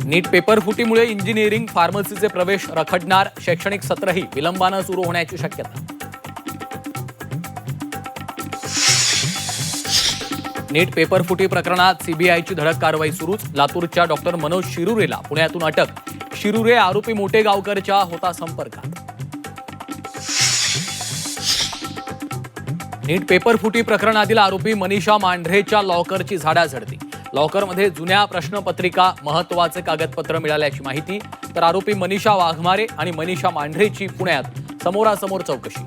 नीट paper फुटीमुळे engineering फार्मसीचे प्रवेश रखडणार, शैक्षणिक सत्रही विलंबानं सुरू होण्याची शक्यता. नीट पेपर फुटी प्रकरणात सीबीआयची धडक कारवाई सुरूच. लातूरच्या डॉक्टर मनोज शिरुरेला पुण्यातून अटक. शिरुरे आरोपी मोठे गावकरच्या होता संपर्कात. नीट पेपर फुटी प्रकरणातील आरोपी मनीषा मांढरेच्या लॉकरची झाडाझडती. लॉकरमध्ये जुन्या प्रश्नपत्रिका, महत्त्वाचे कागदपत्र मिळाल्याची माहिती. तर आरोपी मनीषा वाघमारे आणि मनीषा मांढरेची पुण्यात समोरासमोर चौकशी.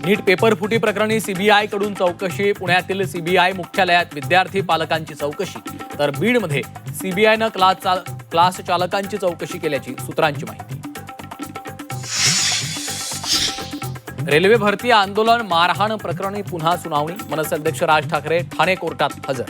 नीट पेपर फुटी प्रकरणी सीबीआयकडून चौकशी. पुण्यातील सीबीआय मुख्यालयात विद्यार्थी पालकांची चौकशी. तर बीडमध्ये सीबीआयनं क्लास चालकांची चौकशी केल्याची सूत्रांची माहिती. रेल्वे भरती आंदोलन मारहाण प्रकरणी पुन्हा सुनावणी. मनसे अध्यक्ष राज ठाकरे ठाणे कोर्टात हजर.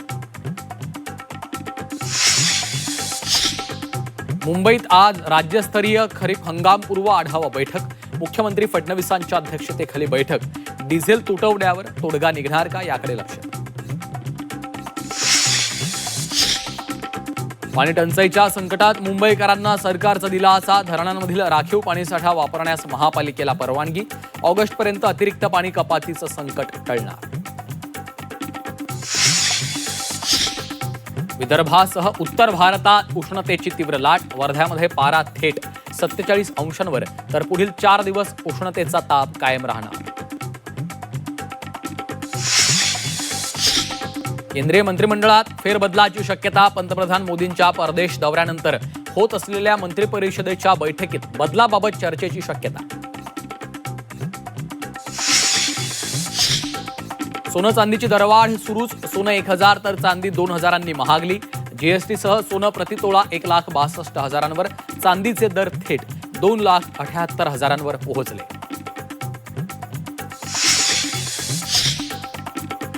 मुंबईत आज राज्यस्तरीय खरीप हंगामपूर्व आढावा बैठक. मुख्यमंत्री फडणवीसांच्या अध्यक्षतेखाली बैठक. डिझेल तुटवड्यावर तोडगा निघणार का याकडे लक्ष. पाणी टंचाईच्या संकटात मुंबईकरांना सरकारचा दिलासा. धरणांमधील राखीव पाणीसाठा वापरण्यास महापालिकेला परवानगी. ऑगस्टपर्यंत अतिरिक्त पाणी कपातीचं संकट टळणार. विदर्भासह उत्तर भारतात उष्णतेची तीव्र लाट. वर्ध्यामध्ये पारा थेट 47 अंशांवर. तर पुढील 4 दिवस उष्णतेचा ताप कायम राहणार. केंद्रीय मंत्रिमंडळात फेरबदलाची शक्यता. पंतप्रधान मोदींच्या परदेश दौऱ्यानंतर होत असलेल्या मंत्रिपरिषदेच्या बैठकीत बदलाबाबत चर्चेची शक्यता. सोनं चांदीची दरवाढ सुरूच. सोनं 1000 तर चांदी 2000 महागली. जीएसटीसह सोनं प्रतितोळा 1,62,000 चांदीचे दर थेट 2,78,000 पोहोचले.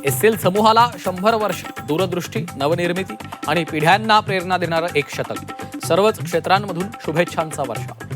एसएल समूहाला 100 वर्ष. दूरदृष्टी, नवनिर्मिती आणि पिढ्यांना प्रेरणा देणारं एक शतक. सर्वच क्षेत्रांमधून शुभेच्छांचा वर्षाव.